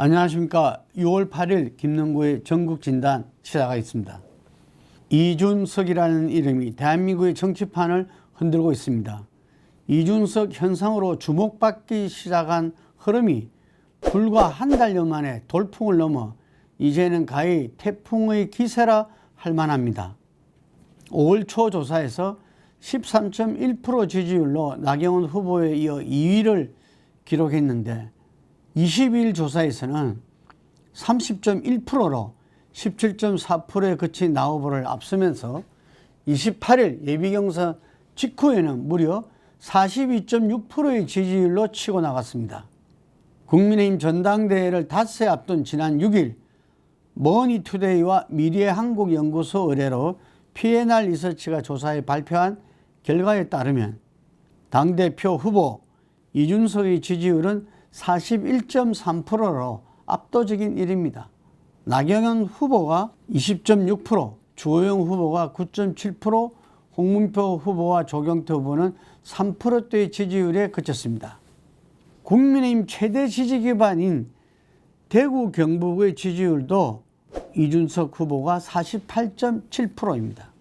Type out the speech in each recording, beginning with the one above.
안녕하십니까. 6월 8일 김능구의 전국진단 시작하겠습니다. 이준석이라는 이름이 대한민국의 정치판을 흔들고 있습니다. 이준석 현상으로 주목받기 시작한 흐름이 불과 한 달여 만에 돌풍을 넘어 이제는 가히 태풍의 기세라 할 만합니다. 5월 초 조사에서 13.1% 지지율로 나경원 후보에 이어 2위를 기록했는데 22일 조사에서는 30.1%로 17.4%에 그친 나 후보를 앞서면서 28일 예비경선 직후에는 무려 42.6%의 지지율로 치고 나갔습니다. 국민의힘 전당대회를 닷새 앞둔 지난 6일 머니투데이와 미래한국연구소 의뢰로 P&R 리서치가 조사해 발표한 결과에 따르면 당대표 후보 이준석의 지지율은 41.3%로 압도적인 1위입니다. 나경원 후보가 20.6%, 주호영 후보가 9.7%, 홍문표 후보와 조경태 후보는 3%대의 지지율에 그쳤습니다. 국민의힘 최대 지지 기반인 대구 경북의 지지율도 이준석 후보가 48.7%입니다.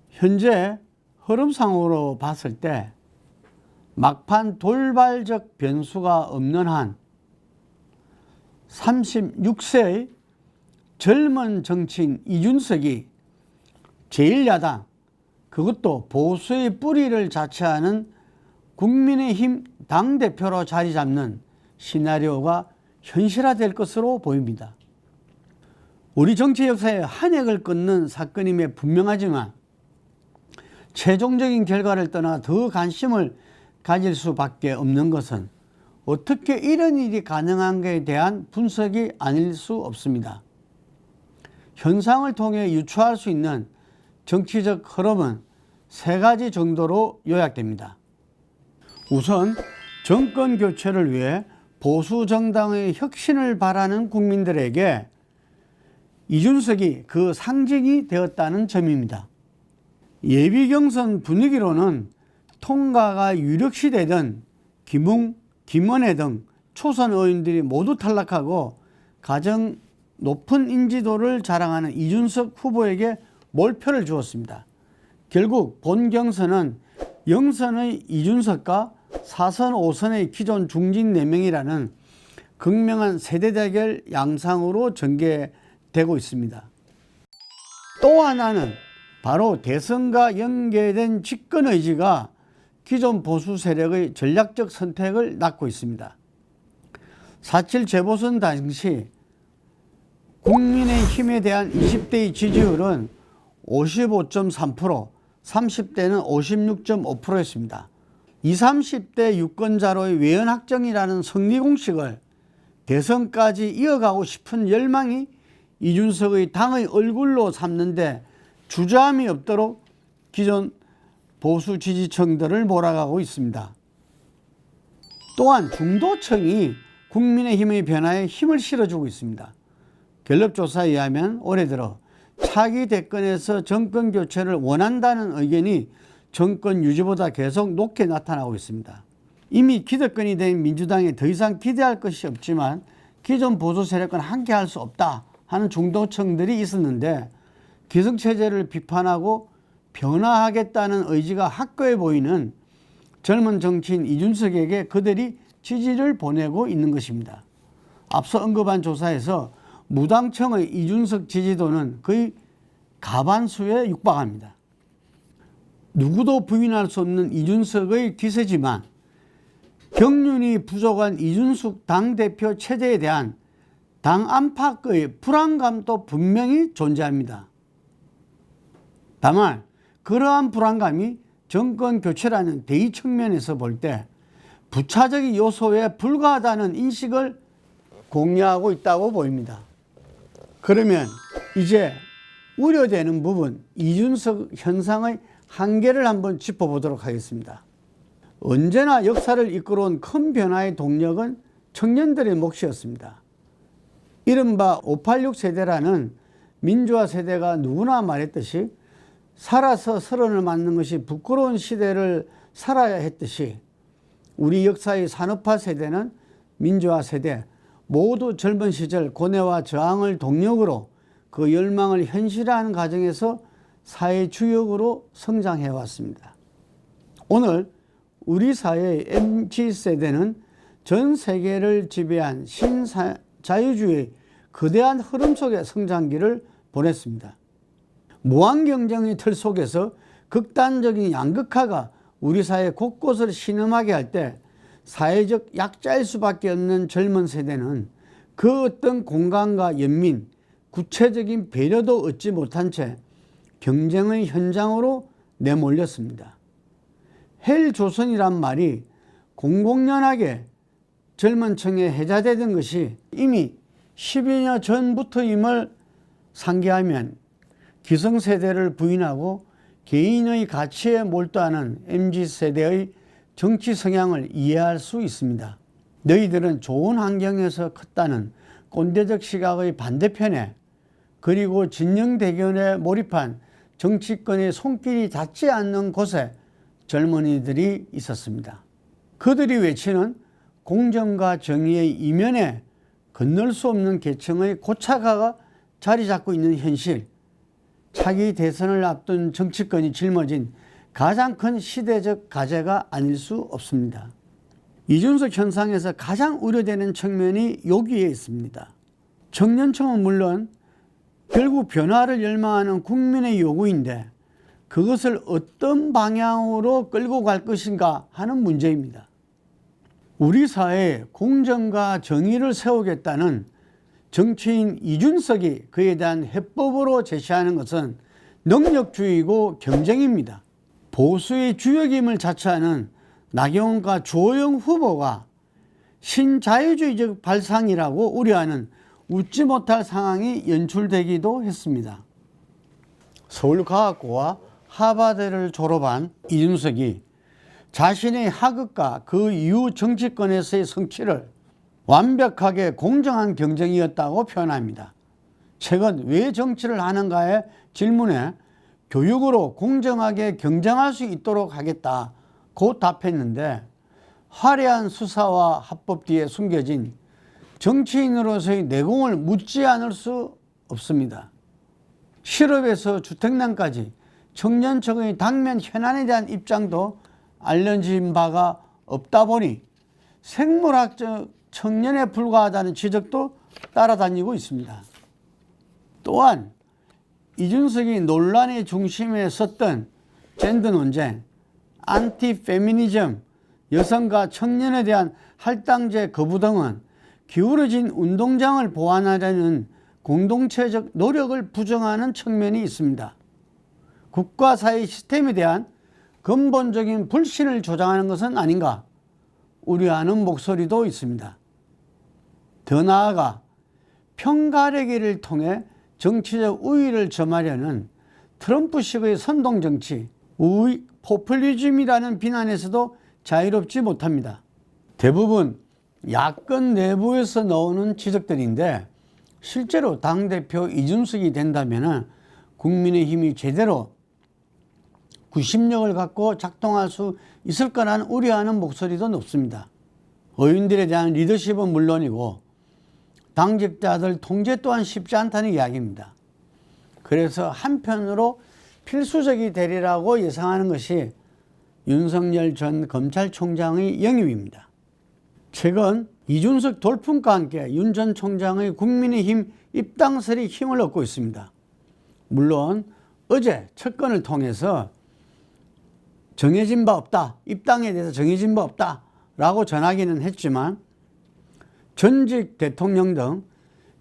현재 흐름상으로 봤을 때 막판 돌발적 변수가 없는 한 36세의 젊은 정치인 이준석이 제1야당, 그것도 보수의 뿌리를 자처하는 국민의힘 당대표로 자리 잡는 시나리오가 현실화될 것으로 보입니다. 우리 정치 역사의 한 획을 끊는 사건임에 분명하지만 최종적인 결과를 떠나 더 관심을 가질 수밖에 없는 것은 어떻게 이런 일이 가능한가에 대한 분석이 아닐 수 없습니다. 현상을 통해 유추할 수 있는 정치적 흐름은 세 가지 정도로 요약됩니다. 우선 정권 교체를 위해 보수 정당의 혁신을 바라는 국민들에게 이준석이 그 상징이 되었다는 점입니다. 예비 경선 분위기로는 통과가 유력시되던 김웅, 김원혜 등 초선 의원들이 모두 탈락하고 가장 높은 인지도를 자랑하는 이준석 후보에게 몰표를 주었습니다. 결국 본 경선은 0선의 이준석과 4선, 5선의 기존 중진 4명이라는 극명한 세대 대결 양상으로 전개되고 있습니다. 또 하나는 바로 대선과 연계된 집권 의지가 기존 보수 세력의 전략적 선택을 낳고 있습니다. 4.7 재보선 당시 국민의힘에 대한 20대의 지지율은 55.3%, 30대는 56.5%였습니다. 20, 30대 유권자로의 외연 확정이라는 승리 공식을 대선까지 이어가고 싶은 열망이 이준석의 당의 얼굴로 삼는데 주저함이 없도록 기존 보수 지지층들을 몰아가고 있습니다. 또한 중도층이 국민의힘의 변화에 힘을 실어주고 있습니다. 갤럽조사에 의하면 올해 들어 차기 대권에서 정권 교체를 원한다는 의견이 정권 유지보다 계속 높게 나타나고 있습니다. 이미 기득권이 된 민주당에 더 이상 기대할 것이 없지만 기존 보수 세력과는 함께할 수 없다 하는 중도층들이 있었는데 기성체제를 비판하고 변화하겠다는 의지가 확고해 보이는 젊은 정치인 이준석에게 그들이 지지를 보내고 있는 것입니다. 앞서 언급한 조사에서 무당층의 이준석 지지도는 거의 과반수에 육박합니다. 누구도 부인할 수 없는 이준석의 기세지만 경륜이 부족한 이준석 당대표 체제에 대한 당 안팎의 불안감도 분명히 존재합니다. 다만 그러한 불안감이 정권 교체라는 대의 측면에서 볼 때 부차적인 요소에 불과하다는 인식을 공유하고 있다고 보입니다. 그러면 이제 우려되는 부분 이준석 현상의 한계를 한번 짚어보도록 하겠습니다. 언제나 역사를 이끌어온 큰 변화의 동력은 청년들의 몫이었습니다. 이른바 586 세대라는 민주화 세대가 누구나 말했듯이 살아서 서른을 맞는 것이 부끄러운 시대를 살아야 했듯이 우리 역사의 산업화 세대는 민주화 세대, 모두 젊은 시절 고뇌와 저항을 동력으로 그 열망을 현실화하는 과정에서 사회 주역으로 성장해 왔습니다. 오늘 우리 사회의 MZ세대는 전 세계를 지배한 신자유주의 거대한 흐름 속의 성장기를 보냈습니다. 무한 경쟁의 틀 속에서 극단적인 양극화가 우리 사회 곳곳을 신음하게 할 때 사회적 약자일 수밖에 없는 젊은 세대는 그 어떤 공감과 연민, 구체적인 배려도 얻지 못한 채 경쟁의 현장으로 내몰렸습니다. 헬조선이란 말이 공공연하게 젊은 층에 해자되던 것이 이미 10여년 전부터임을 상기하면 기성세대를 부인하고 개인의 가치에 몰두하는 MZ세대의 정치 성향을 이해할 수 있습니다. 너희들은 좋은 환경에서 컸다는 꼰대적 시각의 반대편에, 그리고 진영대결에 몰입한 정치권의 손길이 닿지 않는 곳에 젊은이들이 있었습니다. 그들이 외치는 공정과 정의의 이면에 건널 수 없는 계층의 고착화가 자리 잡고 있는 현실, 차기 대선을 앞둔 정치권이 짊어진 가장 큰 시대적 과제가 아닐 수 없습니다. 이준석 현상에서 가장 우려되는 측면이 여기에 있습니다. 청년층은 물론 결국 변화를 열망하는 국민의 요구인데 그것을 어떤 방향으로 끌고 갈 것인가 하는 문제입니다. 우리 사회에 공정과 정의를 세우겠다는 정치인 이준석이 그에 대한 해법으로 제시하는 것은 능력주의고 경쟁입니다. 보수의 주역임을 자처하는 나경원과 주호영 후보가 신자유주의적 발상이라고 우려하는 웃지 못할 상황이 연출되기도 했습니다. 서울과학고와 하버드를 졸업한 이준석이 자신의 학업과 그 이후 정치권에서의 성취를 완벽하게 공정한 경쟁이었다고 표현합니다. 최근 왜 정치를 하는가의 질문에 교육으로 공정하게 경쟁할 수 있도록 하겠다고 답했는데, 화려한 수사와 합법 뒤에 숨겨진 정치인으로서의 내공을 묻지 않을 수 없습니다. 실업에서 주택난까지 청년층의 당면 현안에 대한 입장도 알려진 바가 없다 보니 생물학적 청년에 불과하다는 지적도 따라다니고 있습니다. 또한 이준석이 논란의 중심에 섰던 젠더 논쟁, 안티페미니즘, 여성과 청년에 대한 할당제 거부 등은 기울어진 운동장을 보완하려는 공동체적 노력을 부정하는 측면이 있습니다. 국가 사회 시스템에 대한 근본적인 불신을 조장하는 것은 아닌가 우려하는 목소리도 있습니다. 더 나아가 편가르기를 통해 정치적 우위를 점하려는 트럼프식의 선동정치, 포퓰리즘이라는 비난에서도 자유롭지 못합니다. 대부분 야권 내부에서 나오는 지적들인데, 실제로 당대표 이준석이 된다면 국민의힘이 제대로 구심력을 갖고 작동할 수 있을 거라는 우려하는 목소리도 높습니다. 의원들에 대한 리더십은 물론이고 당직자들 통제 또한 쉽지 않다는 이야기입니다. 그래서 한편으로 필수적이 되리라고 예상하는 것이 윤석열 전 검찰총장의 영입입니다. 최근 이준석 돌풍과 함께 윤 전 총장의 국민의힘 입당설이 힘을 얻고 있습니다. 물론 어제 첫건을 통해서 정해진 바 없다, 입당에 대해서 정해진 바 없다 라고 전하기는 했지만, 전직 대통령 등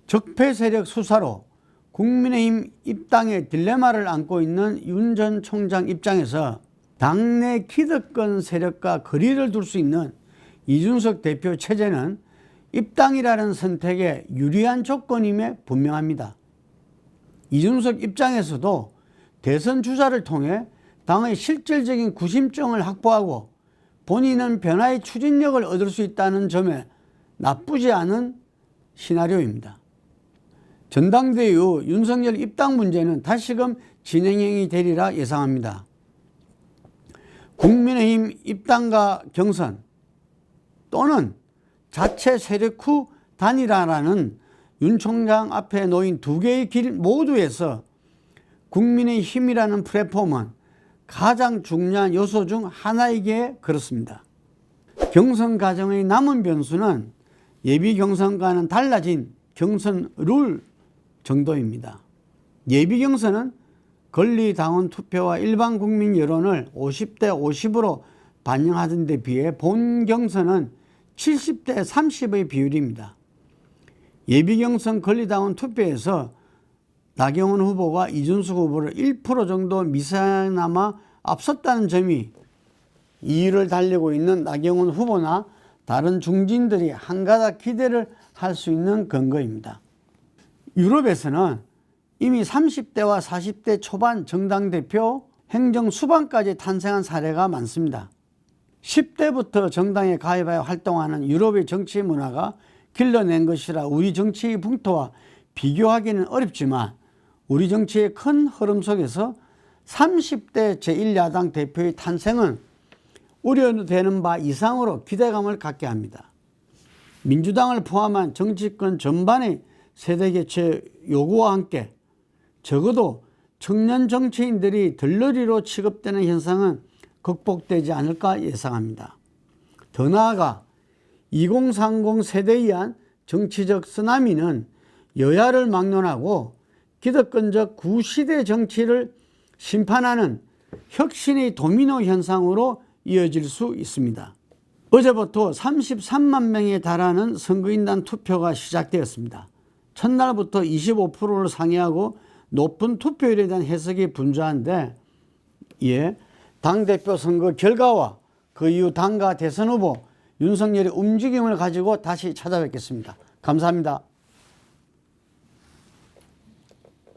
적폐 세력 수사로 국민의힘 입당의 딜레마를 안고 있는 윤 전 총장 입장에서 당내 기득권 세력과 거리를 둘 수 있는 이준석 대표 체제는 입당이라는 선택에 유리한 조건임에 분명합니다. 이준석 입장에서도 대선 주자를 통해 당의 실질적인 구심점을 확보하고 본인은 변화의 추진력을 얻을 수 있다는 점에 나쁘지 않은 시나리오입니다. 전당대회 후 윤석열 입당 문제는 다시금 진행형이 되리라 예상합니다. 국민의힘 입당과 경선 또는 자체 세력 후 단일화라는 윤 총장 앞에 놓인 두 개의 길 모두에서 국민의힘이라는 플랫폼은 가장 중요한 요소 중 하나이기에 그렇습니다. 경선 과정의 남은 변수는 예비 경선과는 달라진 경선 룰 정도입니다. 예비 경선은 권리당원 투표와 일반 국민 여론을 50대 50으로 반영하던 데 비해 본 경선은 70대 30의 비율입니다. 예비 경선 권리당원 투표에서 나경원 후보가 이준석 후보를 1% 정도 미세나마 앞섰다는 점이 이유를 달리고 있는 나경원 후보나 다른 중진들이 한가닥 기대를 할 수 있는 근거입니다. 유럽에서는 이미 30대와 40대 초반 정당 대표, 행정 수반까지 탄생한 사례가 많습니다. 10대부터 정당에 가입하여 활동하는 유럽의 정치 문화가 길러낸 것이라 우리 정치의 풍토와 비교하기는 어렵지만 우리 정치의 큰 흐름 속에서 30대 제1야당 대표의 탄생은 우려되는 바 이상으로 기대감을 갖게 합니다. 민주당을 포함한 정치권 전반의 세대교체 요구와 함께 적어도 청년 정치인들이 들러리로 취급되는 현상은 극복되지 않을까 예상합니다. 더 나아가 2030 세대에 의한 정치적 쓰나미는 여야를 막론하고 기득권적 구시대 정치를 심판하는 혁신의 도미노 현상으로 이어질 수 있습니다. 어제부터 33만 명에 달하는 선거인단 투표가 시작되었습니다. 첫날부터 25%를 상회하고 높은 투표율에 대한 해석이 분주한데, 당대표 선거 결과와 그 이후 당과 대선 후보 윤석열의 움직임을 가지고 다시 찾아뵙겠습니다. 감사합니다.